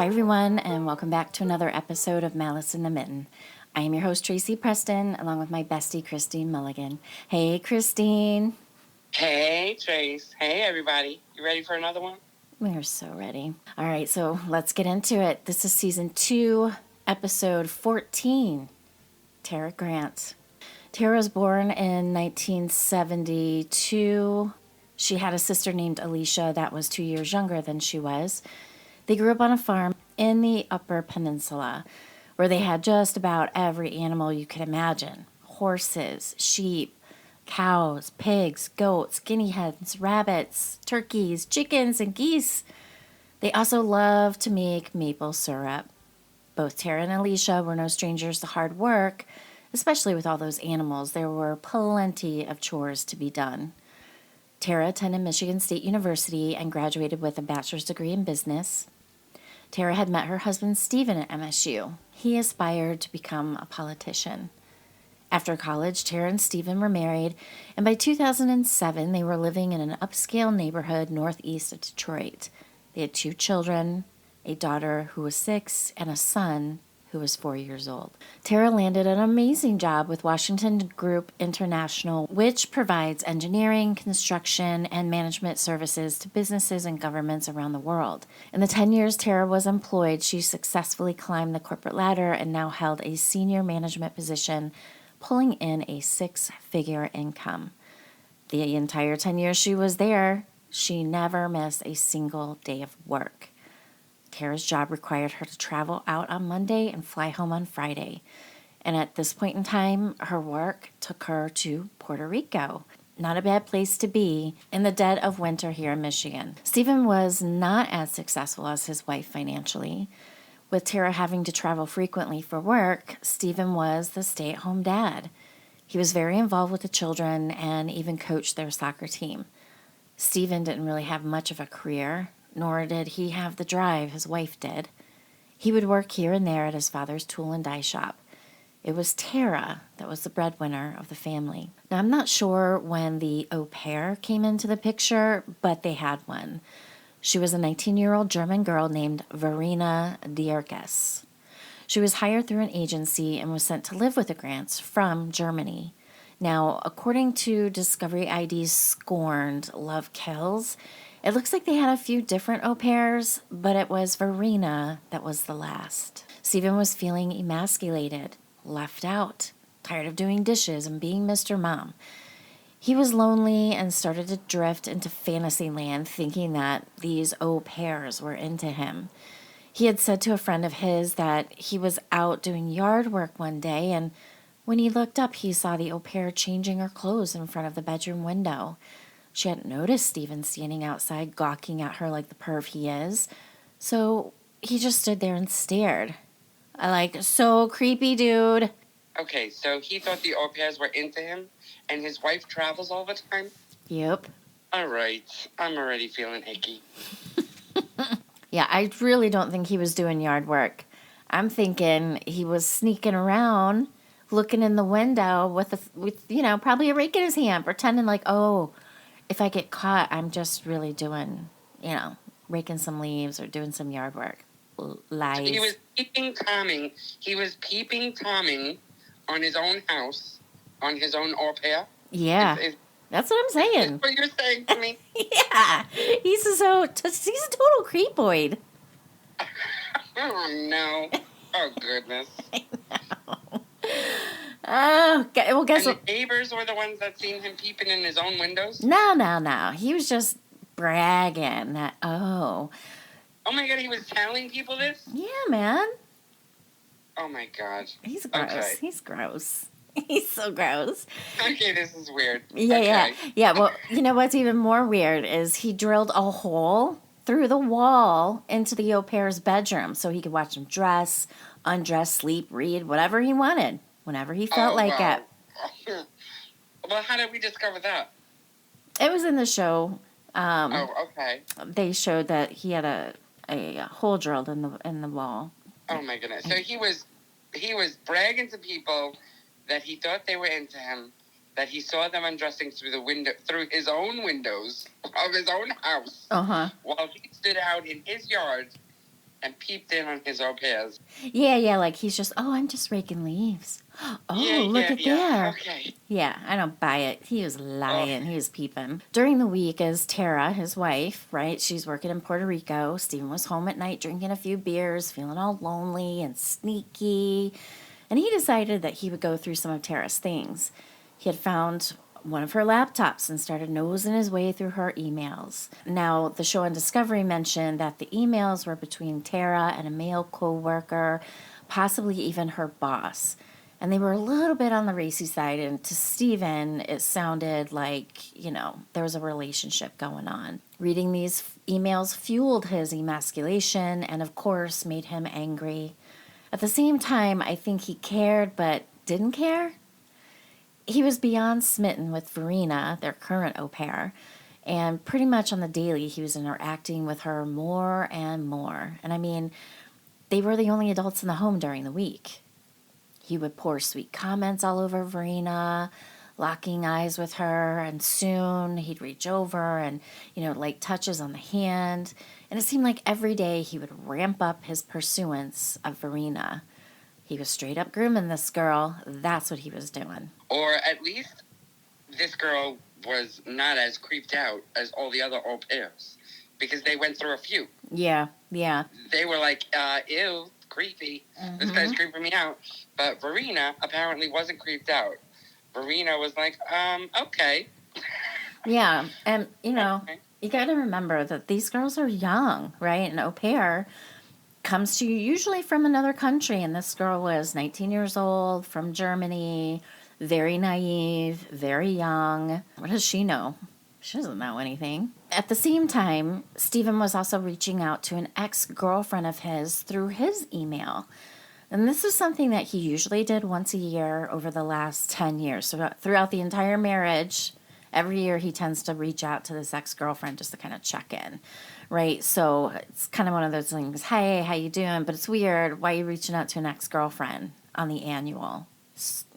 Hi, everyone, and welcome back to another episode of Malice in the Mitten. I am your host, Tracy Preston, along with my bestie, Christine Mulligan. Hey, Christine. Hey, Trace. Hey, everybody. You ready for another one? We're so ready. All right, so let's get into it. This is Season 2, Episode 14, Tara Grant. Tara was born in 1972. She had a sister named Alicia that was 2 years younger than she was. They grew up on a farm in the Upper Peninsula where they had just about every animal you could imagine. Horses, sheep, cows, pigs, goats, guinea hens, rabbits, turkeys, chickens, and geese. They also loved to make maple syrup. Both Tara and Alicia were no strangers to hard work, especially with all those animals. There were plenty of chores to be done. Tara attended Michigan State University and graduated with a bachelor's degree in business. Tara had met her husband Stephen at MSU. He aspired to become a politician. After college, Tara and Stephen were married, and by 2007, they were living in an upscale neighborhood northeast of Detroit. They had 2 children, a daughter who was 6, and a son who was 4 years old. Tara landed an amazing job with Washington Group International, which provides engineering, construction, and management services to businesses and governments around the world. In the 10 years Tara was employed, she successfully climbed the corporate ladder and now held a senior management position, pulling in a 6-figure income. The entire 10 years she was there, she never missed a single day of work. Tara's job required her to travel out on Monday and fly home on Friday. And at this point in time, her work took her to Puerto Rico. Not a bad place to be in the dead of winter here in Michigan. Stephen was not as successful as his wife financially. With Tara having to travel frequently for work, Stephen was the stay-at-home dad. He was very involved with the children and even coached their soccer team. Stephen didn't really have much of a career, nor did he have the drive his wife did. He would work here and there at his father's tool and die shop. It was Tara that was the breadwinner of the family. Now, I'm not sure when the au pair came into the picture, but they had one. She was a 19-year-old German girl named Verena Dierkes. She was hired through an agency and was sent to live with the Grants from Germany. Now, according to Discovery ID's Scorned, Love Kills, it looks like they had a few different au pairs, but it was Verena that was the last. Stephen was feeling emasculated, left out, tired of doing dishes and being Mr. Mom. He was lonely and started to drift into fantasy land, thinking that these au pairs were into him. He had said to a friend of his that he was out doing yard work one day, and when he looked up, he saw the au pair changing her clothes in front of the bedroom window. She hadn't noticed Stephen standing outside gawking at her like the perv he is, so he just stood there and stared. So creepy, dude. Okay, so he thought the au pairs were into him, and his wife travels all the time? Yep. All right, I'm already feeling icky. Yeah, I really don't think he was doing yard work. I'm thinking he was sneaking around, looking in the window with probably a rake in his hand, pretending like, oh, if I get caught, I'm just really doing, raking some leaves or doing some yard work. Lies. So he was peeping Tomming. He was peeping Tomming on his own house, on his own au pair. Yeah, that's what I'm saying. Is what you're saying to me? Yeah, he's a total creepoid. Oh no! Oh goodness! I know. Oh, well, guess and what? The neighbors were the ones that seen him peeping in his own windows? No. He was just bragging that, Oh my God, he was telling people this? Yeah, man. Oh my God. He's gross. Okay. He's gross. He's so gross. Okay, this is weird. Yeah. Well, you know what's even more weird is he drilled a hole through the wall into the au pair's bedroom so he could watch him dress, undress, sleep, read, whatever he wanted, whenever he felt like it. Well, how did we discover that? It was in the show. Okay. They showed that he had a hole drilled in the wall. Oh my goodness! So he was bragging to people that he thought they were into him, that he saw them undressing through his own windows of his own house, while he stood out in his yard and peeped in on his au pairs. Yeah, like he's just, oh, I'm just raking leaves. Oh, look at Yeah. there. Okay. Yeah, I don't buy it. He was Oh, lying. He was peeping. During the week, as Tara, his wife, right, she's working in Puerto Rico. Stephen was home at night drinking a few beers, feeling all lonely and sneaky. And he decided that he would go through some of Tara's things. He had found one of her laptops and started nosing his way through her emails. Now, the show on Discovery mentioned that the emails were between Tara and a male co-worker, possibly even her boss. And they were a little bit on the racy side, and to Stephen, it sounded like, there was a relationship going on. Reading these emails fueled his emasculation and, of course, made him angry. At the same time, I think he cared but didn't care. He was beyond smitten with Verena, their current au pair, and pretty much on the daily he was interacting with her more and more. And I mean, they were the only adults in the home during the week. He would pour sweet comments all over Verena, locking eyes with her, and soon he'd reach over and, like touches on the hand. And it seemed like every day he would ramp up his pursuance of Verena. He was straight up grooming this girl. That's what he was doing. Or at least this girl was not as creeped out as all the other au pairs, because they went through a few. Yeah. They were like, ew, creepy. Mm-hmm. This guy's creeping me out. But Verena apparently wasn't creeped out. Verena was like, okay. Yeah, and, you got to remember that these girls are young, right? An au pair comes to you usually from another country, and this girl was 19 years old, from Germany, very naive, very young. What does she know? She doesn't know anything. At the same time, Stephen was also reaching out to an ex-girlfriend of his through his email. And this is something that he usually did once a year over the last 10 years. So throughout the entire marriage, every year he tends to reach out to this ex-girlfriend just to kind of check in, right? So it's kind of one of those things, hey, how you doing? But it's weird. Why are you reaching out to an ex-girlfriend on the annual?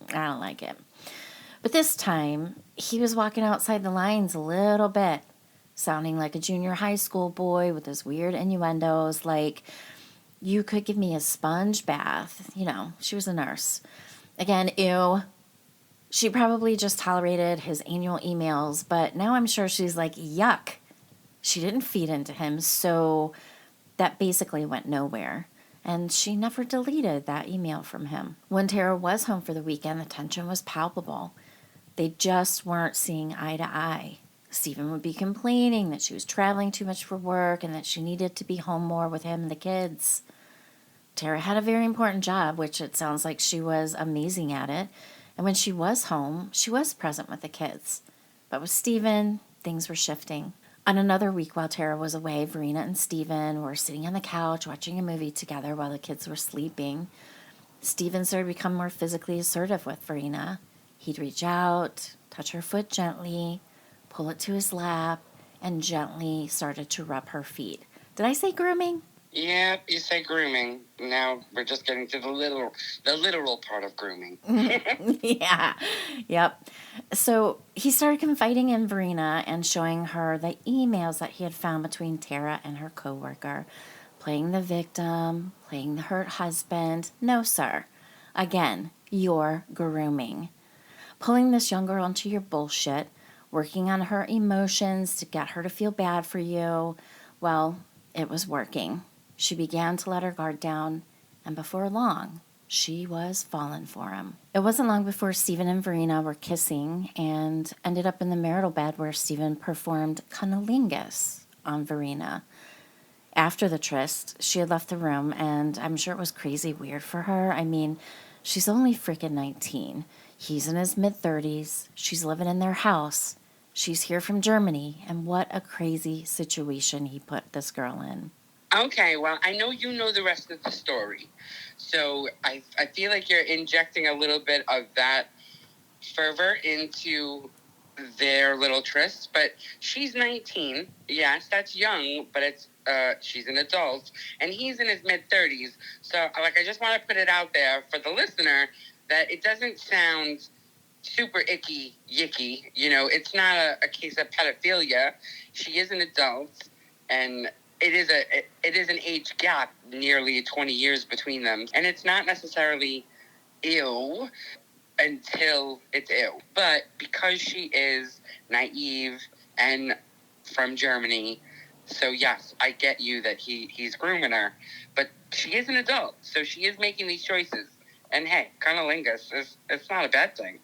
I don't like it. But this time, he was walking outside the lines a little bit, sounding like a junior high school boy with his weird innuendos, like, you could give me a sponge bath. She was a nurse. Again, ew. She probably just tolerated his annual emails, but now I'm sure she's like, yuck. She didn't feed into him, so that basically went nowhere. And she never deleted that email from him. When Tara was home for the weekend, the tension was palpable. They just weren't seeing eye to eye. Stephen would be complaining that she was traveling too much for work and that she needed to be home more with him and the kids. Tara had a very important job, which it sounds like she was amazing at it. And when she was home, she was present with the kids. But with Stephen, things were shifting. On another week while Tara was away, Verena and Stephen were sitting on the couch watching a movie together while the kids were sleeping. Stephen started to become more physically assertive with Verena. He'd reach out, touch her foot gently, pull it to his lap, and gently started to rub her feet. Did I say grooming? Yeah, you say grooming. Now we're just getting to the literal part of grooming. Yeah, yep. So he started confiding in Verena and showing her the emails that he had found between Tara and her coworker, playing the victim, playing the hurt husband. No, sir. Again, you're grooming. Pulling this young girl into your bullshit, working on her emotions to get her to feel bad for you. Well, it was working. She began to let her guard down, and before long, she was falling for him. It wasn't long before Stephen and Verena were kissing and ended up in the marital bed where Stephen performed cunnilingus on Verena. After the tryst, she had left the room, and I'm sure it was crazy weird for her. I mean, she's only freaking 19. He's in his mid-30s. She's living in their house. She's here from Germany, and what a crazy situation he put this girl in. Okay, well, I know you know the rest of the story. So I feel like you're injecting a little bit of that fervor into their little tryst. But she's 19. Yes, that's young, but it's she's an adult. And he's in his mid-30s. So, I just want to put it out there for the listener that it doesn't sound super icky, yicky. It's not a case of pedophilia. She is an adult, and it is an age gap, nearly 20 years between them, and it's not necessarily ew until it's ew. But because she is naive and from Germany, so yes, I get you that he's grooming her, but she is an adult, so she is making these choices. And hey, cunnilingus it's not a bad thing.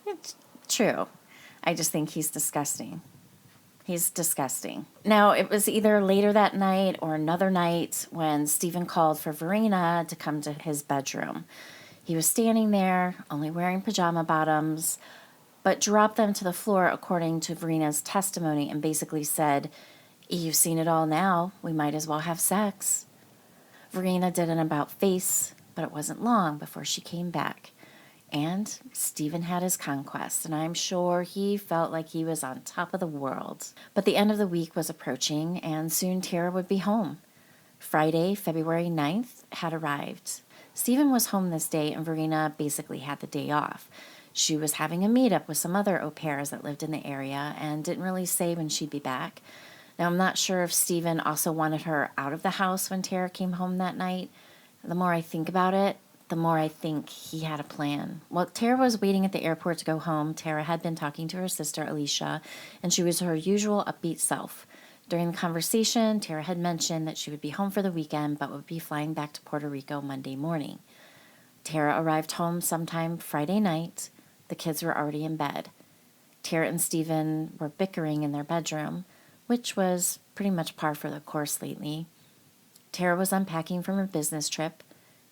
It's true. I just think he's disgusting. He's disgusting. Now, it was either later that night or another night when Stephen called for Verena to come to his bedroom. He was standing there, only wearing pajama bottoms, but dropped them to the floor according to Verena's testimony and basically said, "You've seen it all now. We might as well have sex." Verena did an about face, but it wasn't long before she came back. And Stephen had his conquest, and I'm sure he felt like he was on top of the world. But the end of the week was approaching, and soon Tara would be home. Friday, February 9th, had arrived. Stephen was home this day, and Verena basically had the day off. She was having a meetup with some other au pairs that lived in the area and didn't really say when she'd be back. Now, I'm not sure if Stephen also wanted her out of the house when Tara came home that night. The more I think about it, the more I think he had a plan. While Tara was waiting at the airport to go home, Tara had been talking to her sister, Alicia, and she was her usual upbeat self. During the conversation, Tara had mentioned that she would be home for the weekend but would be flying back to Puerto Rico Monday morning. Tara arrived home sometime Friday night. The kids were already in bed. Tara and Stephen were bickering in their bedroom, which was pretty much par for the course lately. Tara was unpacking from her business trip,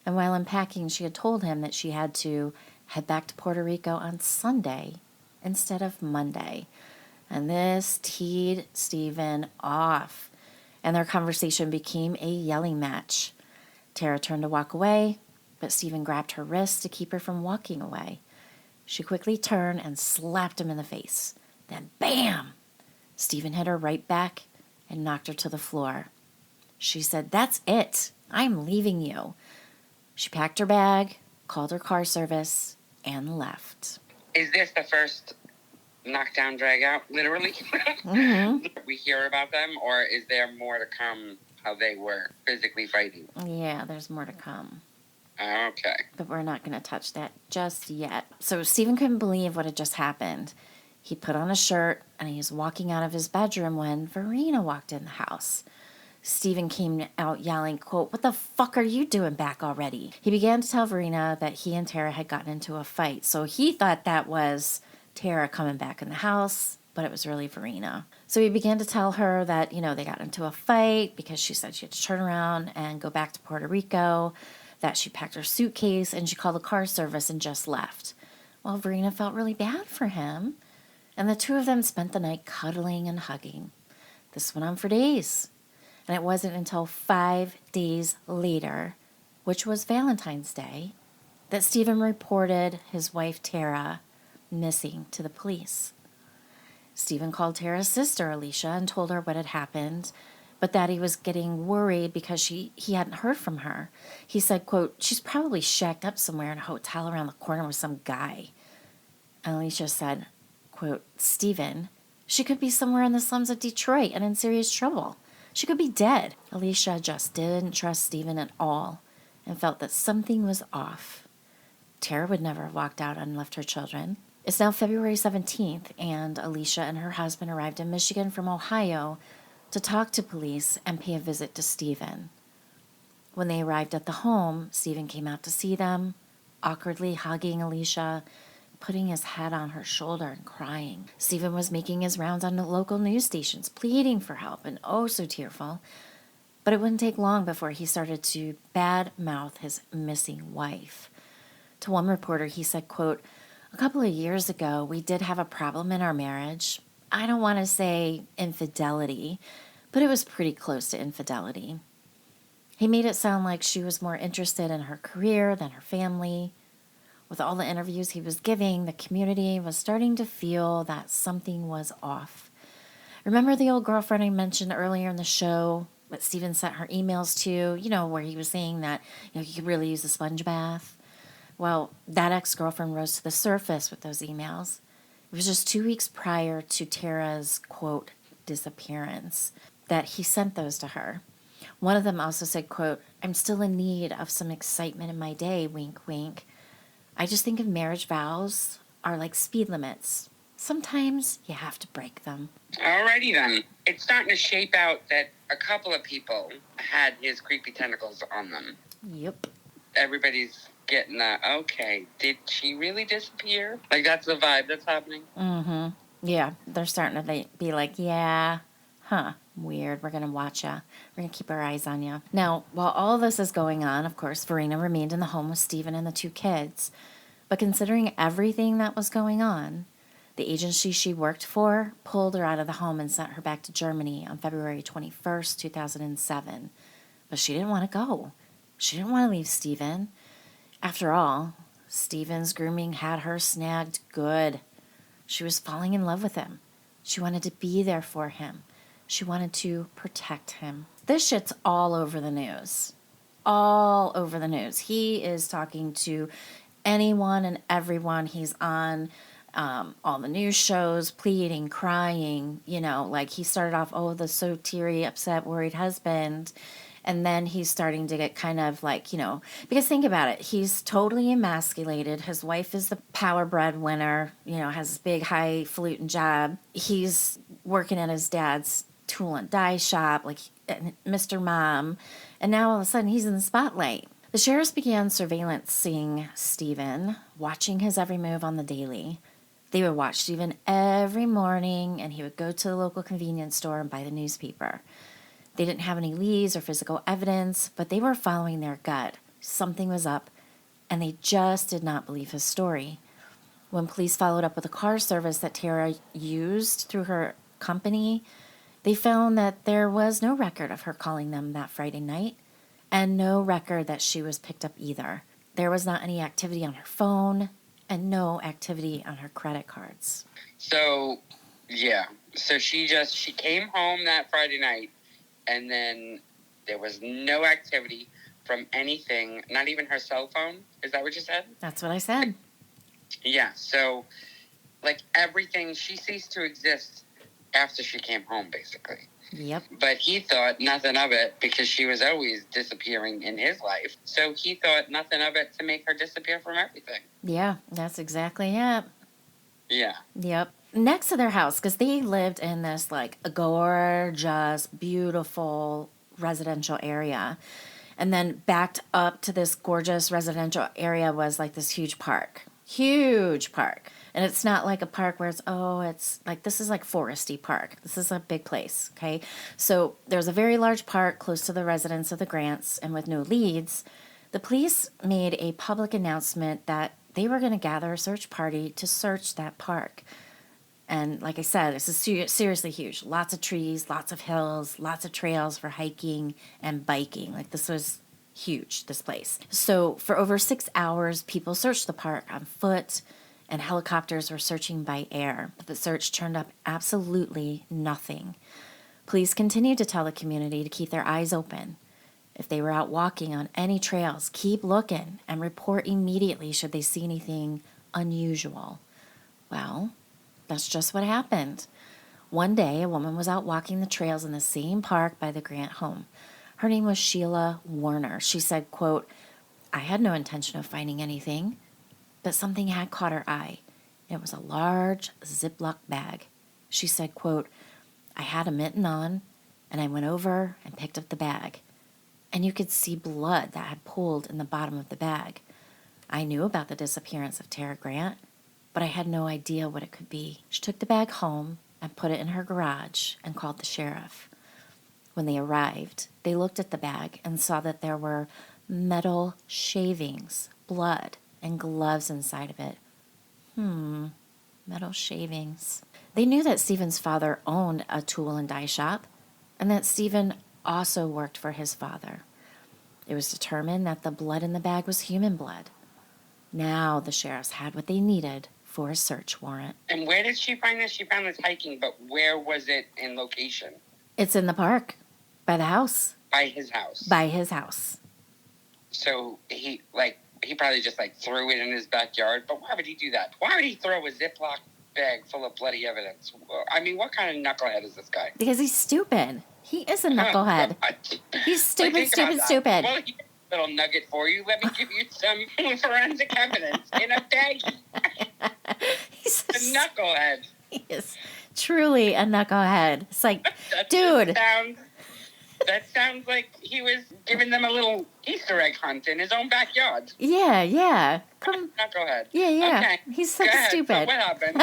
and while unpacking, she had told him that she had to head back to Puerto Rico on Sunday instead of Monday. And this teed Stephen off, and their conversation became a yelling match. Tara turned to walk away, but Stephen grabbed her wrist to keep her from walking away. She quickly turned and slapped him in the face. Then, bam! Stephen hit her right back and knocked her to the floor. She said, "That's it. I'm leaving you." She packed her bag, called her car service, and left. Is this the first knockdown, drag out, literally? Mm-hmm. We hear about them, or is there more to come how they were physically fighting? Yeah, there's more to come. Okay. But we're not going to touch that just yet. So Stephen couldn't believe what had just happened. He put on a shirt and he was walking out of his bedroom when Verena walked in the house. Stephen came out yelling, quote, "What the fuck are you doing back already?" He began to tell Verena that he and Tara had gotten into a fight. So he thought that was Tara coming back in the house, but it was really Verena. So he began to tell her that, they got into a fight because she said she had to turn around and go back to Puerto Rico, that she packed her suitcase and she called the car service and just left. Well, Verena felt really bad for him, and the two of them spent the night cuddling and hugging. This went on for days. And it wasn't until 5 days later, which was Valentine's Day, that Stephen reported his wife Tara missing to the police. Stephen called Tara's sister Alicia and told her what had happened, but that he was getting worried because he hadn't heard from her. He said, quote, "She's probably shacked up somewhere in a hotel around the corner with some guy." And Alicia said, quote, "Stephen, she could be somewhere in the slums of Detroit and in serious trouble. She could be dead." Alicia just didn't trust Stephen at all and felt that something was off. Tara would never have walked out and left her children. It's now February 17th, and Alicia and her husband arrived in Michigan from Ohio to talk to police and pay a visit to Stephen. When they arrived at the home, Stephen came out to see them, awkwardly hugging Alicia, putting his head on her shoulder and crying. Stephen was making his rounds on the local news stations, pleading for help and oh so tearful. But it wouldn't take long before he started to bad-mouth his missing wife. To one reporter, he said, quote, "A couple of years ago, we did have a problem in our marriage. I don't want to say infidelity, but it was pretty close to infidelity." He made it sound like she was more interested in her career than her family. With all the interviews he was giving, the community was starting to feel that something was off. Remember the old girlfriend I mentioned earlier in the show, what Stephen sent her emails to, where he was saying that, you could really use a sponge bath? Well, that ex-girlfriend rose to the surface with those emails. It was just 2 weeks prior to Tara's, quote, disappearance, that he sent those to her. One of them also said, quote, "I'm still in need of some excitement in my day, wink, wink. I just think of marriage vows are like speed limits. Sometimes you have to break them." Alrighty then. It's starting to shape out that a couple of people had his creepy tentacles on them. Yep. Everybody's getting okay, did she really disappear? Like, that's the vibe that's happening. Mm-hmm. Yeah, they're starting to be like, yeah, huh, weird. We're going to watch ya. We're going to keep our eyes on you. Now, while all this is going on, of course, Verena remained in the home with Stephen and the 2 kids. But considering everything that was going on, the agency she worked for pulled her out of the home and sent her back to Germany on February 21st, 2007. But she didn't want to go. She didn't want to leave Stephen. After all, Stephen's grooming had her snagged good. She was falling in love with him. She wanted to be there for him. She wanted to protect him. This shit's all over the news. All over the news. He is talking to anyone and everyone. He's on all the news shows, pleading, crying. You know, like he started off, oh, the so teary, upset, worried husband. And then he's starting to get kind of like, you know, because think about it. He's totally emasculated. His wife is the power breadwinner, you know, has this big, highfalutin job. He's working at his dad's tool and die shop, like Mr. Mom. And now all of a sudden he's in the spotlight. The sheriffs began surveillancing Stephen, watching his every move on the daily. They would watch Stephen every morning, and he would go to the local convenience store and buy the newspaper. They didn't have any leads or physical evidence, but they were following their gut. Something was up, and they just did not believe his story. When police followed up with a car service that Tara used through her company, they found that there was no record of her calling them that Friday night, and no record that she was picked up either. There was not any activity on her phone, and no activity on her credit cards. So, yeah. So she came home that Friday night, and then there was no activity from anything, not even her cell phone. Is that what you said? That's what I said. Yeah, so, like, everything, she ceased to exist after she came home, basically. Yep. But he thought nothing of it because she was always disappearing in his life. So he thought nothing of it to make her disappear from everything. Yeah, that's exactly it. Yeah. Yep. Next to their house, because they lived in this like gorgeous, beautiful residential area. And then backed up to this gorgeous residential area was like this huge park. Huge park. And it's not like a park where it's like, this is like foresty park. This is a big place, okay? So there's a very large park close to the residence of the Grants, and with no leads, the police made a public announcement that they were going to gather a search party to search that park. And like I said, this is seriously huge. Lots of trees, lots of hills, lots of trails for hiking and biking. Like this was huge, this place. So for over 6 hours, people searched the park on foot, and helicopters were searching by air. But the search turned up absolutely nothing. Police continued to tell the community to keep their eyes open. If they were out walking on any trails, keep looking and report immediately should they see anything unusual. Well, that's just what happened. One day, a woman was out walking the trails in the same park by the Grant home. Her name was Sheila Warner. She said, quote, "I had no intention of finding anything, but something had caught her eye. It was a large Ziploc bag." She said, quote, "I had a mitten on, and I went over and picked up the bag. And you could see blood that had pooled in the bottom of the bag. I knew about the disappearance of Tara Grant, but I had no idea what it could be." She took the bag home and put it in her garage and called the sheriff. When they arrived, they looked at the bag and saw that there were metal shavings, blood, and gloves inside of it. Metal shavings. They knew that Stephen's father owned a tool and die shop, and that Stephen also worked for his father. It was determined that the blood in the bag was human blood. Now the sheriffs had what they needed for a search warrant. And where did she find this? She found this hiking, but where was it in location? It's in the park, by the house. By his house. By his house. So he probably just threw it in his backyard. But why would he do that? Why would he throw a Ziploc bag full of bloody evidence? I mean, what kind of knucklehead is this guy? Because he's stupid. He is a knucklehead. He's stupid, Like, stupid, stupid. Well, here's a little nugget for you. Let me give you some forensic evidence in a baggie. He's a knucklehead. He is truly a knucklehead. It's like, dude. That sounds like he was giving them a little Easter egg hunt in his own backyard. Yeah. Knucklehead. Yeah. Okay. He's so Go ahead. stupid. So what happened?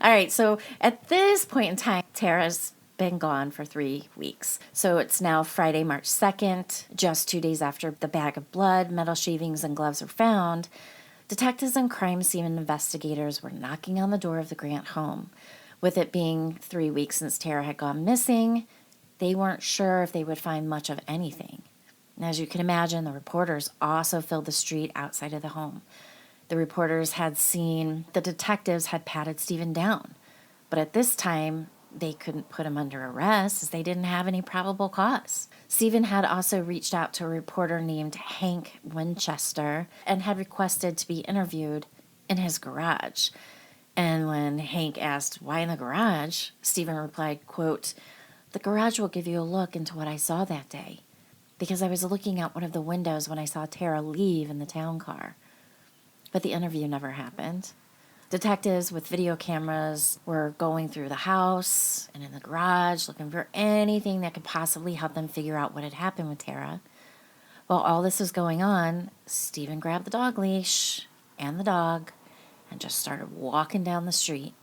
All right, so at this point in time, Tara's been gone for 3 weeks. So it's now Friday, March 2nd, just 2 days after the bag of blood, metal shavings, and gloves were found. Detectives and crime scene investigators were knocking on the door of the Grant home. With it being 3 weeks since Tara had gone missing, they weren't sure if they would find much of anything. And as you can imagine, the reporters also filled the street outside of the home. The reporters had seen the detectives had patted Stephen down, but at this time, they couldn't put him under arrest as they didn't have any probable cause. Stephen had also reached out to a reporter named Hank Winchester and had requested to be interviewed in his garage. And when Hank asked why in the garage, Stephen replied, quote, "The garage will give you a look into what I saw that day, because I was looking out one of the windows when I saw Tara leave in the town car." But the interview never happened. Detectives with video cameras were going through the house and in the garage looking for anything that could possibly help them figure out what had happened with Tara. While all this was going on, Stephen grabbed the dog leash and the dog and just started walking down the street.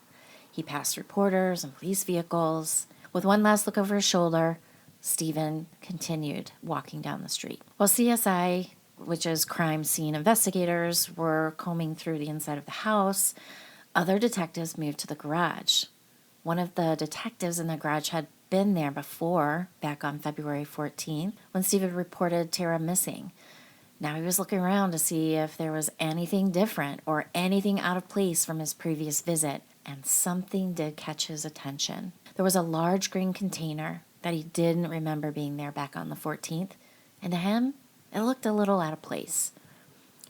He passed reporters and police vehicles. With one last look over his shoulder, Stephen continued walking down the street. While CSI, which is crime scene investigators, were combing through the inside of the house, other detectives moved to the garage. One of the detectives in the garage had been there before, back on February 14th, when Stephen reported Tara missing. Now he was looking around to see if there was anything different or anything out of place from his previous visit, and something did catch his attention. There was a large green container that he didn't remember being there back on the 14th, and to him, it looked a little out of place.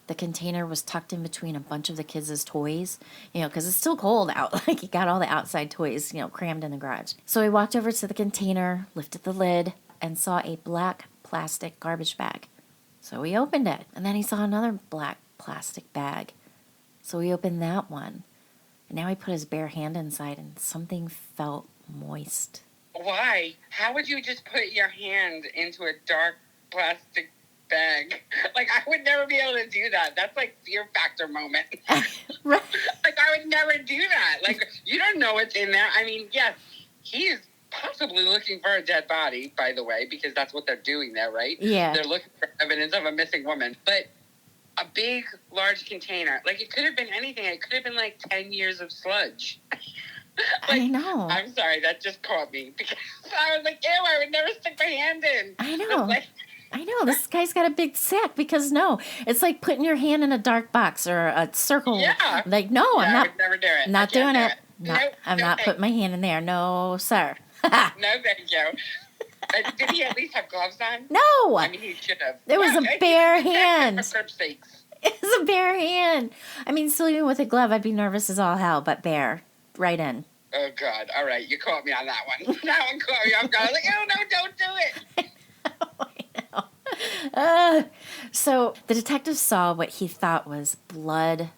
The container was tucked in between a bunch of the kids' toys, because it's still cold out. Like, he got all the outside toys, crammed in the garage. So he walked over to the container, lifted the lid, and saw a black plastic garbage bag. So he opened it, and then he saw another black plastic bag. So he opened that one. And now he put his bare hand inside, and something felt moist. Why? How would you just put your hand into a dark plastic bag? Like, I would never be able to do that. That's like fear factor moment. Right. Like, I would never do that. Like, you don't know what's in there. I mean, yes, he's possibly looking for a dead body, by the way, because that's what they're doing there, right? Yeah. They're looking for evidence of a missing woman. But a big, large container, like, it could have been anything. It could have been like 10 years of sludge. Like, I know. I'm sorry, that just caught me because I was like, ew, I would never stick my hand in. I know. Like, I know. This guy's got a big sack because it's like putting your hand in a dark box or a circle. Yeah. Like, no, yeah, I'm not. I would never do it. Not doing it. Nope, I'm not putting my hand in there. No, sir. No, thank you. Did he at least have gloves on? No. I mean, he should have. There was a bare hand. For crib's sakes. It was a bare hand. I mean, still even with a glove, I'd be nervous as all hell, but bare. Right in. Oh, God. All right. You caught me on that one. That one caught me. I'm like, oh, no, don't do it. I know. So the detective saw what he thought was blood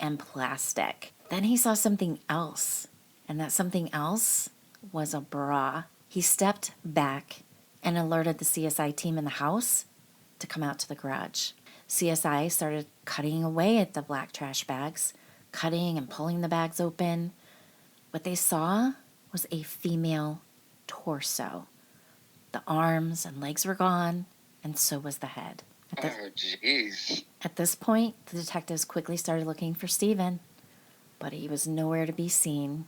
and plastic. Then he saw something else, and that something else was a bra. He stepped back and alerted the CSI team in the house to come out to the garage. CSI started cutting away at the black trash bags, cutting and pulling the bags open. What they saw was a female torso. The arms and legs were gone, and so was the head. Oh, jeez. At this point, the detectives quickly started looking for Stephen, but he was nowhere to be seen,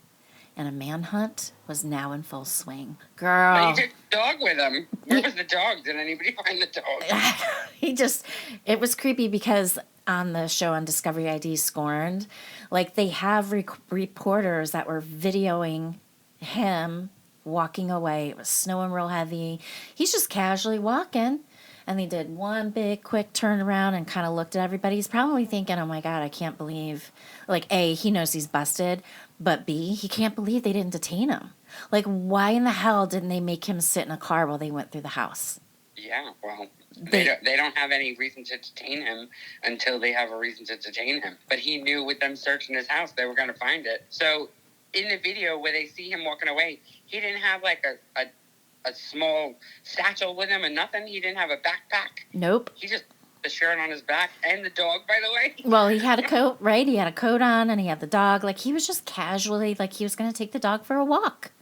and a manhunt was now in full swing. Girl. He took the dog with him. Where was the dog? Did anybody find the dog? It was creepy because on the show on Discovery ID Scorned, like, they have reporters that were videoing him walking away. It was snowing real heavy. He's just casually walking. And they did one big quick turnaround and kind of looked at everybody. He's probably thinking, oh my God, I can't believe, like, A, he knows he's busted, but B, he can't believe they didn't detain him. Like, why in the hell didn't they make him sit in a car while they went through the house? Yeah, well, they don't have any reason to detain him until they have a reason to detain him. But he knew with them searching his house, they were going to find it. So in the video where they see him walking away, he didn't have like a small satchel with him and nothing. He didn't have a backpack. Nope. He just the shirt on his back and the dog, by the way. Well, he had a coat, right? He had a coat on and he had the dog. Like, he was just casually, like, he was going to take the dog for a walk.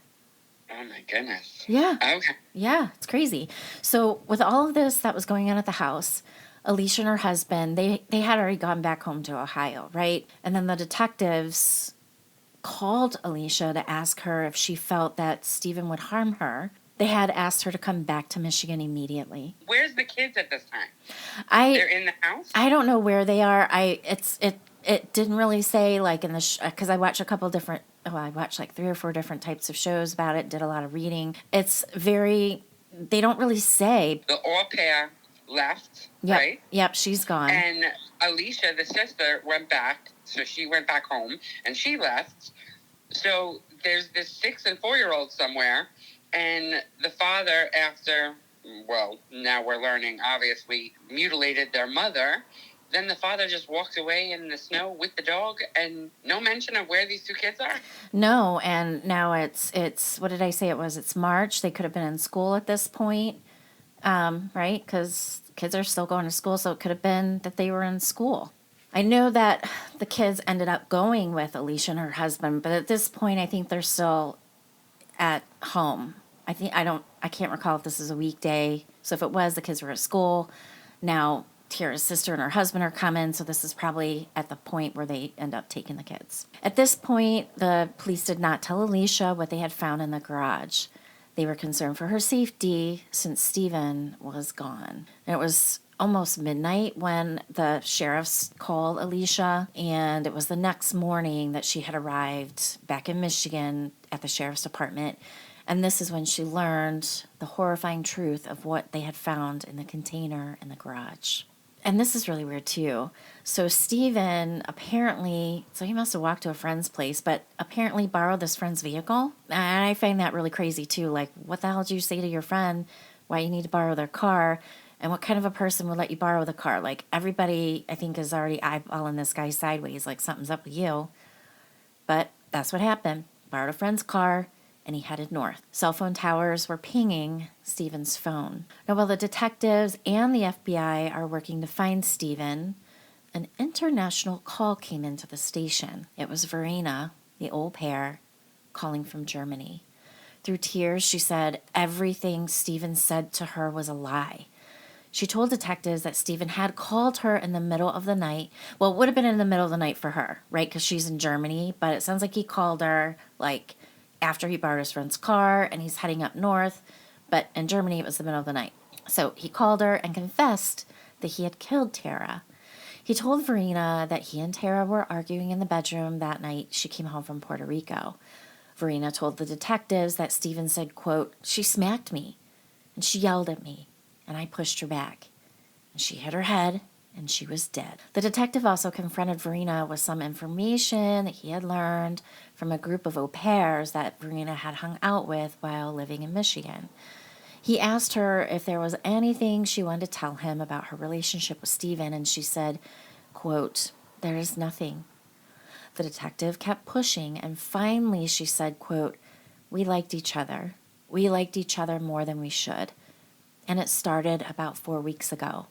Oh, my goodness. Yeah. Okay. Yeah, it's crazy. So with all of this that was going on at the house, Alicia and her husband, they had already gone back home to Ohio, right? And then the detectives called Alicia to ask her if she felt that Stephen would harm her. They had asked her to come back to Michigan immediately. Where's the kids at this time? They're in the house? I don't know where they are. It didn't really say, like, in the because I watched a couple different. Oh, I watched like 3 or 4 different types of shows about it. Did a lot of reading. It's very. They don't really say. The au pair left, Yep, right? Yep, she's gone. And Alicia, the sister, went back. So she went back home and she left. So there's this 6 and 4-year-old somewhere. And the father, after, well, now we're learning, obviously, mutilated their mother. Then the father just walked away in the snow with the dog, and no mention of where these 2 kids are? No, and now it's what did I say it was? It's March. They could have been in school at this point, right? Because kids are still going to school, so it could have been that they were in school. I know that the kids ended up going with Alicia and her husband, but at this point, I think they're still at home. I can't recall if this is a weekday. So if it was, the kids were at school. Now Tara's sister and her husband are coming, so this is probably at the point where they end up taking the kids. At this point, the police did not tell Alicia what they had found in the garage. They were concerned for her safety since Stephen was gone. And it was almost midnight when the sheriffs called Alicia, and it was the next morning that she had arrived back in Michigan at the sheriff's department. And this is when she learned the horrifying truth of what they had found in the container in the garage. And this is really weird too. So Stephen apparently, so he must have walked to a friend's place, but apparently borrowed this friend's vehicle. And I find that really crazy too. Like, what the hell did you say to your friend? Why you need to borrow their car? And what kind of a person would let you borrow the car? Like, everybody, I think, is already eyeballing this guy sideways, like something's up with you. But that's what happened. Borrowed a friend's car, and he headed north. Cell phone towers were pinging Stephen's phone. Now, while the detectives and the FBI are working to find Stephen, an international call came into the station. It was Verena, the au pair, calling from Germany. Through tears, she said everything Stephen said to her was a lie. She told detectives that Stephen had called her in the middle of the night. Well, it would have been in the middle of the night for her, right? Because she's in Germany. But it sounds like he called her, like, after he borrowed his friend's car and he's heading up north. But in Germany, it was the middle of the night. So he called her and confessed that he had killed Tara. He told Verena that he and Tara were arguing in the bedroom that night she came home from Puerto Rico. Verena told the detectives that Stephen said, quote, "She smacked me and she yelled at me and I pushed her back. And she hit her head and she was dead." The detective also confronted Verena with some information that he had learned from a group of au pairs that Verena had hung out with while living in Michigan. He asked her if there was anything she wanted to tell him about her relationship with Stephen, and she said, quote, "There is nothing." The detective kept pushing, and finally she said, quote, "We liked each other. We liked each other more than we should. And it started about 4 weeks ago.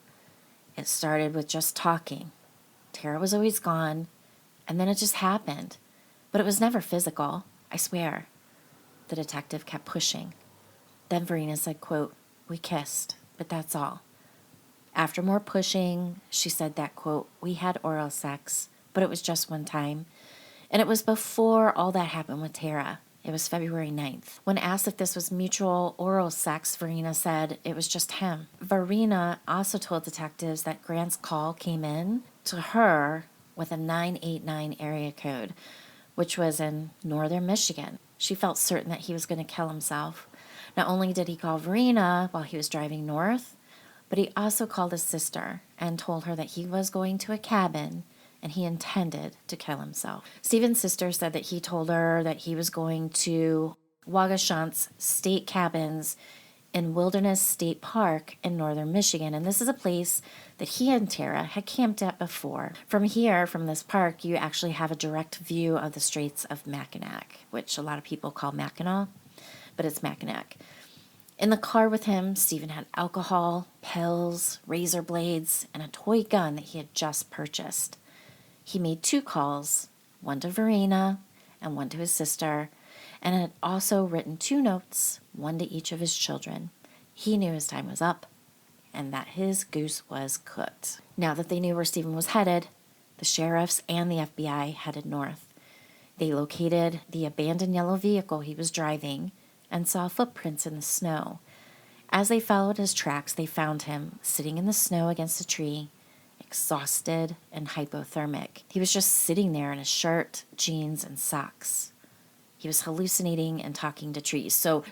It started with just talking. Tara was always gone, and then it just happened. But it was never physical, I swear." The detective kept pushing. Then Verena said, quote, "We kissed, but that's all." After more pushing, she said that, quote, "We had oral sex, but it was just one time. And it was before all that happened with Tara. It was February 9th. When asked if this was mutual oral sex, Verena said it was just him. Verena also told detectives that Grant's call came in to her with a 989 area code, which was in northern Michigan. She felt certain that he was going to kill himself. Not only did he call Verena while he was driving north, But he also called his sister and told her that he was going to a cabin and he intended to kill himself. Stephen's sister said that he told her that he was going to Waugoshant's state cabins in Wilderness State Park in northern Michigan. And this is a place that he and Tara had camped at before. From here, from this park, you actually have a direct view of the Straits of Mackinac, which a lot of people call Mackinac, but it's Mackinac. In the car with him, Stephen had alcohol, pills, razor blades, and a toy gun that he had just purchased. He made 2 calls, one to Verena and one to his sister, and had also written 2 notes, one to each of his children. He knew his time was up and that his goose was cooked. Now that they knew where Stephen was headed, the sheriffs and the FBI headed north. They located the abandoned yellow vehicle he was driving and saw footprints in the snow. As they followed his tracks, they found him sitting in the snow against a tree, exhausted and hypothermic. He was just sitting there in his shirt, jeans, and socks. He was hallucinating and talking to trees. So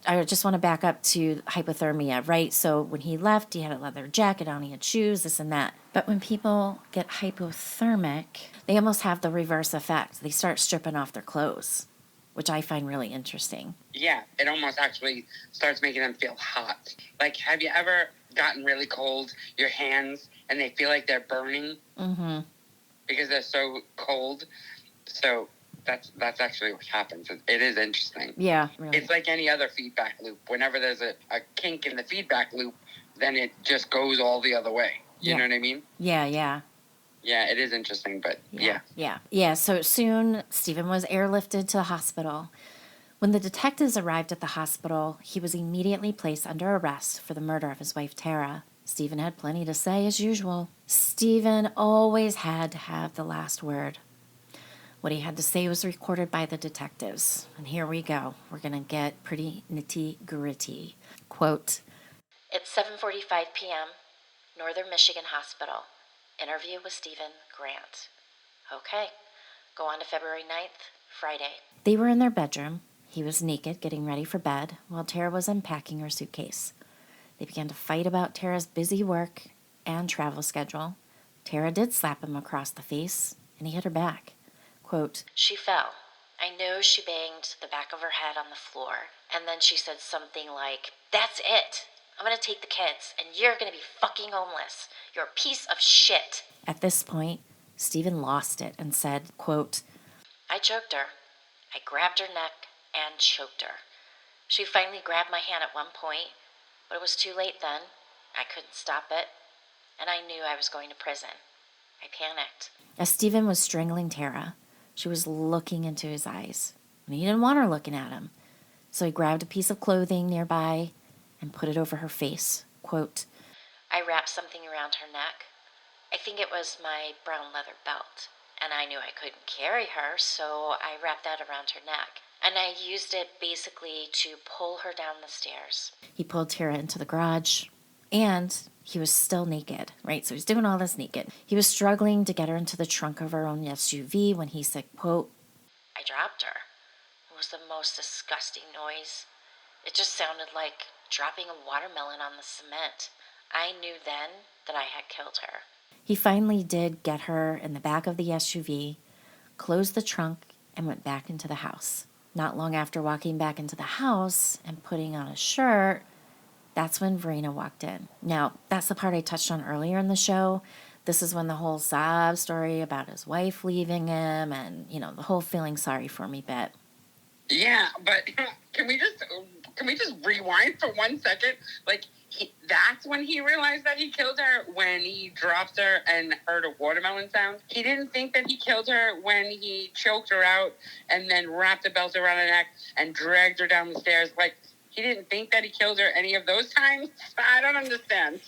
I just want to back up to hypothermia, right? So when he left, he had a leather jacket on, he had shoes, this and that. But when people get hypothermic, they almost have the reverse effect. They start stripping off their clothes, which I find really interesting. Yeah, it almost actually starts making them feel hot. Like, have you ever gotten really cold, your hands, and they feel like they're burning? Mm-hmm. Because they're so cold. So that's actually what happens. It is interesting. Yeah, really. It's like any other feedback loop. Whenever there's a kink in the feedback loop, then it just goes all the other way. You know what I mean? Yeah, yeah. Yeah, it is interesting, but yeah. Yeah, so soon Stephen was airlifted to the hospital. When the detectives arrived at the hospital, he was immediately placed under arrest for the murder of his wife, Tara. Stephen had plenty to say, as usual. Stephen always had to have the last word. What he had to say was recorded by the detectives. And here we go. We're going to get pretty nitty-gritty. Quote, "It's 7:45 p.m., Northern Michigan Hospital. Interview with Stephen Grant. Okay, go on to February 9th, Friday." They were in their bedroom. He was naked, getting ready for bed, while Tara was unpacking her suitcase. They began to fight about Tara's busy work and travel schedule. Tara did slap him across the face, and he hit her back. Quote, "She fell. I know she banged the back of her head on the floor, and then she said something like, 'That's it. I'm going to take the kids, and you're going to be fucking homeless. You're a piece of shit.'" At this point, Stephen lost it and said, quote, "I choked her. I grabbed her neck and choked her. She finally grabbed my hand at one point, but it was too late then. I couldn't stop it, and I knew I was going to prison. I panicked." As Stephen was strangling Tara, she was looking into his eyes, and he didn't want her looking at him. So he grabbed a piece of clothing nearby and put it over her face. Quote, "I wrapped something around her neck. I think it was my brown leather belt, and I knew I couldn't carry her, so I wrapped that around her neck. And I used it basically to pull her down the stairs." He pulled Tara into the garage, and he was still naked, right? So he's doing all this naked. He was struggling to get her into the trunk of her own SUV when he said, quote, "I dropped her. It was the most disgusting noise. It just sounded like dropping a watermelon on the cement. I knew then that I had killed her." He finally did get her in the back of the SUV, closed the trunk, and went back into the house. Not long after walking back into the house and putting on a shirt, that's when Verena walked in. Now, that's the part I touched on earlier in the show. This is when the whole sob story about his wife leaving him and, the whole feeling sorry for me bit. Yeah, but can we just rewind for 1 second? Like, that's when he realized that he killed her, when he dropped her and heard a watermelon sound. He didn't think that he killed her when he choked her out and then wrapped a belt around her neck and dragged her down the stairs. Like, he didn't think that he killed her any of those times? I don't understand.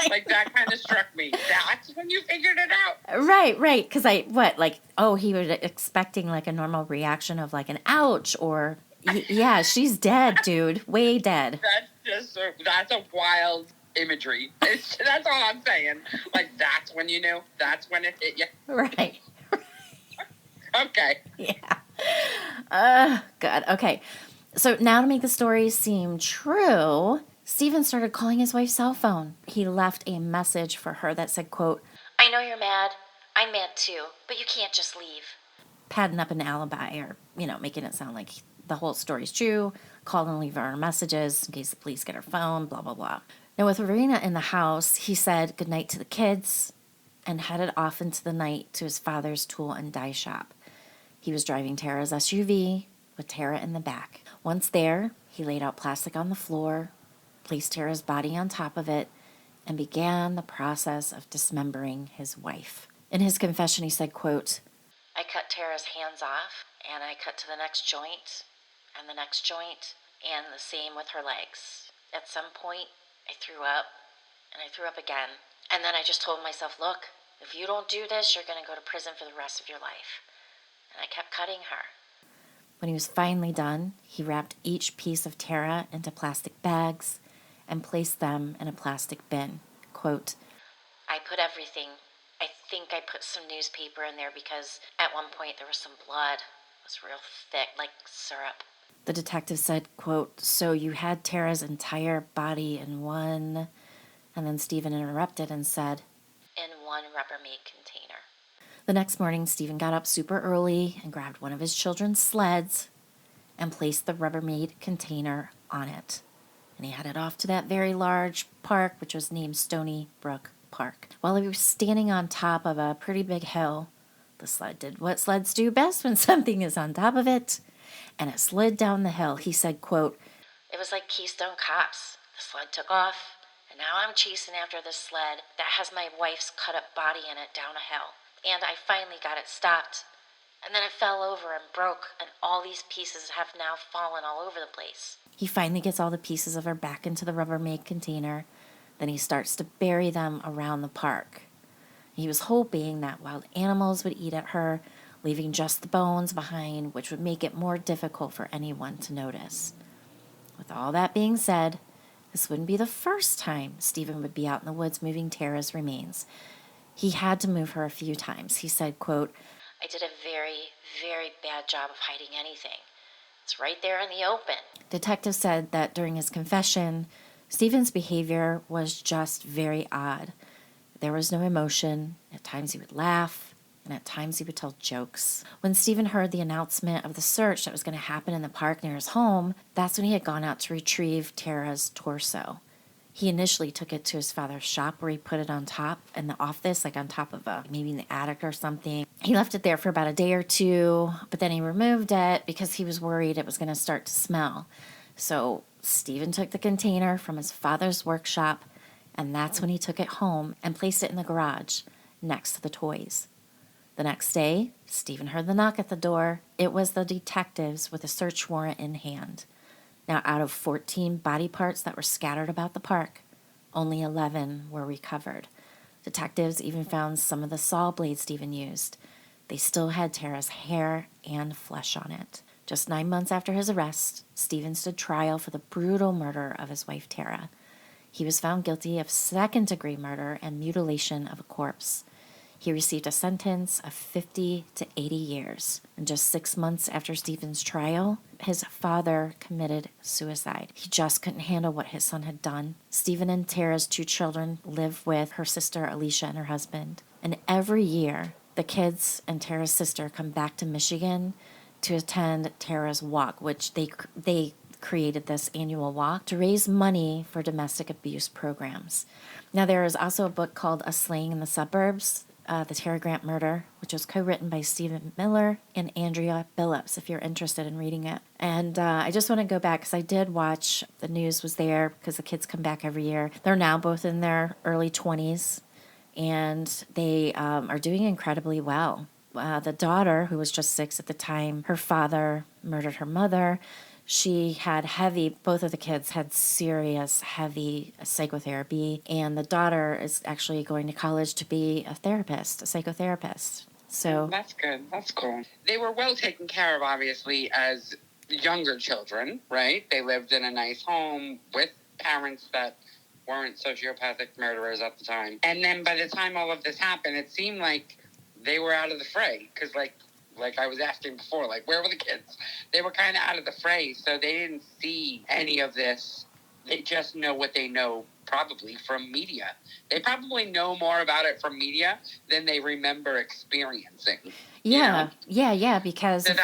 Like, that kind of struck me. That's when you figured it out. Right. Because he was expecting like a normal reaction of like an ouch or, yeah, she's dead, dude. Way dead. That's a wild imagery. That's all I'm saying. Like, that's when you knew. That's when it hit you. Right. Okay. Yeah. God. Okay. So now to make the story seem true, Stephen started calling his wife's cell phone. He left a message for her that said, quote, "I know you're mad. I'm mad too, but you can't just leave." Padding up an alibi or, making it sound like the whole story's true, call and leave her messages in case the police get her phone, blah, blah, blah. Now, with Verena in the house, he said goodnight to the kids and headed off into the night to his father's tool and die shop. He was driving Tara's SUV with Tara in the back. Once there, he laid out plastic on the floor, placed Tara's body on top of it, and began the process of dismembering his wife. In his confession, he said, quote, "I cut Tara's hands off, and I cut to the next joint, and the next joint, and the same with her legs. At some point, I threw up, and I threw up again. And then I just told myself, look, if you don't do this, you're going to go to prison for the rest of your life." And I kept cutting her. When he was finally done, he wrapped each piece of Tara into plastic bags and placed them in a plastic bin. Quote, "I put everything. I think I put some newspaper in there because at one point there was some blood. It was real thick, like syrup." The detective said, quote, "So you had Tara's entire body in one..." And then Stephen interrupted and said, "In one Rubbermaid container." The next morning, Stephen got up super early and grabbed one of his children's sleds and placed the Rubbermaid container on it. And he headed off to that very large park, which was named Stony Brook Park. While he was standing on top of a pretty big hill, the sled did what sleds do best when something is on top of it, and it slid down the hill. He said, quote, "It was like Keystone Cops. The sled took off, and now I'm chasing after this sled that has my wife's cut-up body in it down a hill. And I finally got it stopped. And then it fell over and broke, and all these pieces have now fallen all over the place." He finally gets all the pieces of her back into the Rubbermaid container. Then he starts to bury them around the park. He was hoping that wild animals would eat at her, leaving just the bones behind, which would make it more difficult for anyone to notice. With all that being said, this wouldn't be the first time Stephen would be out in the woods moving Tara's remains. He had to move her a few times. He said, quote, "I did a very, very bad job of hiding anything. It's right there in the open." Detectives said that during his confession, Stephen's behavior was just very odd. There was no emotion. At times he would laugh, and at times he would tell jokes. When Stephen heard the announcement of the search that was going to happen in the park near his home, that's when he had gone out to retrieve Tara's torso. He initially took it to his father's shop where he put it on top in the office, like on top of maybe in the attic or something. He left it there for about a day or two, but then he removed it because he was worried it was going to start to smell. So Stephen took the container from his father's workshop, and that's when he took it home and placed it in the garage next to the toys. The next day, Stephen heard the knock at the door. It was the detectives with a search warrant in hand. Now, out of 14 body parts that were scattered about the park, only 11 were recovered. Detectives even found some of the saw blades Stephen used. They still had Tara's hair and flesh on it. Just 9 months after his arrest, Stephen stood trial for the brutal murder of his wife Tara. He was found guilty of second-degree murder and mutilation of a corpse. He received a sentence of 50 to 80 years. And just 6 months after Stephen's trial, his father committed suicide. He just couldn't handle what his son had done. Stephen and Tara's 2 children live with her sister Alicia and her husband. And every year, the kids and Tara's sister come back to Michigan to attend Tara's walk, which they created this annual walk to raise money for domestic abuse programs. Now, there is also a book called A Slaying in the Suburbs, The Tara Grant Murder, which was co-written by Stephen Miller and Andrea Billups, if you're interested in reading it. And I just want to go back because I did watch, the news was there because the kids come back every year. They're now both in their early 20s, and they are doing incredibly well. The daughter, who was just 6 at the time, her father murdered her mother. She had both of the kids had serious, heavy psychotherapy, and the daughter is actually going to college to be a psychotherapist. So that's good. That's cool. They were well taken care of, obviously, as younger children, right? They lived in a nice home with parents that weren't sociopathic murderers at the time. And then by the time all of this happened, it seemed like they were out of the fray, because like I was asking before, where were the kids? They were kind of out of the fray, so they didn't see any of this They just know what they know probably from media. They probably know more about it from media than they remember experiencing. Yeah, yeah, because So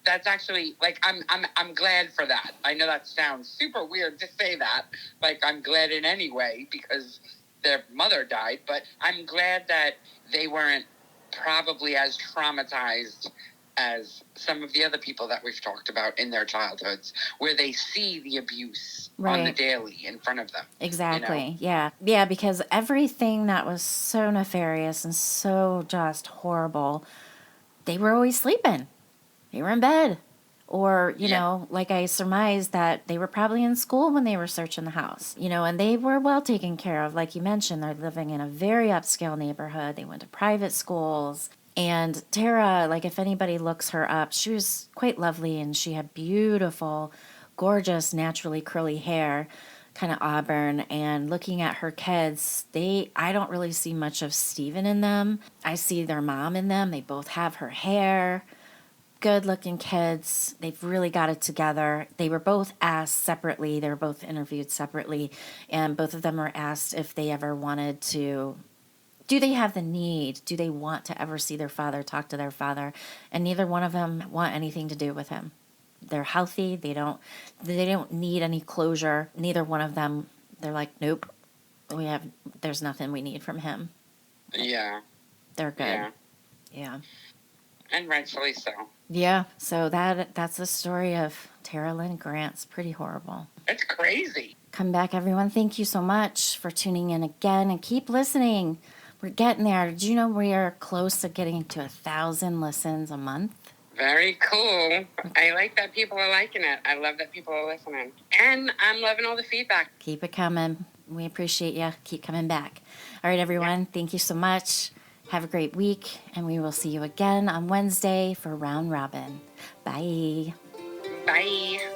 that's actually like I'm glad for that. I know that sounds super weird to say that. Like I'm glad in any way because their mother died, but I'm glad that they weren't probably as traumatized as some of the other people that we've talked about in their childhoods, where they see the abuse on the daily in front of them. Exactly. Yeah, because everything that was so nefarious and so just horrible, they were always sleeping. They were in bed. Or, like I surmised that they were probably in school when they were searching the house, and they were well taken care of. Like you mentioned, they're living in a very upscale neighborhood. They went to private schools. And Tara, like if anybody looks her up, she was quite lovely and she had beautiful, gorgeous, naturally curly hair, kind of auburn. And looking at her kids, I don't really see much of Steven in them. I see their mom in them. They both have her hair. Good looking kids. They've really got it together. They were both asked separately. They were both interviewed separately. And both of them were asked if they ever wanted to. Do they have the need? Do they want to ever see their father, talk to their father? And neither one of them want anything to do with him. They're healthy. They don't need any closure. Neither one of them, they're like, nope. There's nothing we need from him. Yeah. They're good. Yeah. And rightfully so. Yeah. So that's the story of Tara Lynn Grant's pretty horrible. It's crazy. Come back, everyone. Thank you so much for tuning in again and keep listening. We're getting there. Did you know we are close to getting to 1,000 listens a month? Very cool. I like that people are liking it. I love that people are listening. And I'm loving all the feedback. Keep it coming. We appreciate you. Keep coming back. All right, everyone. Thank you so much. Have a great week. And we will see you again on Wednesday for Round Robin. Bye. Bye.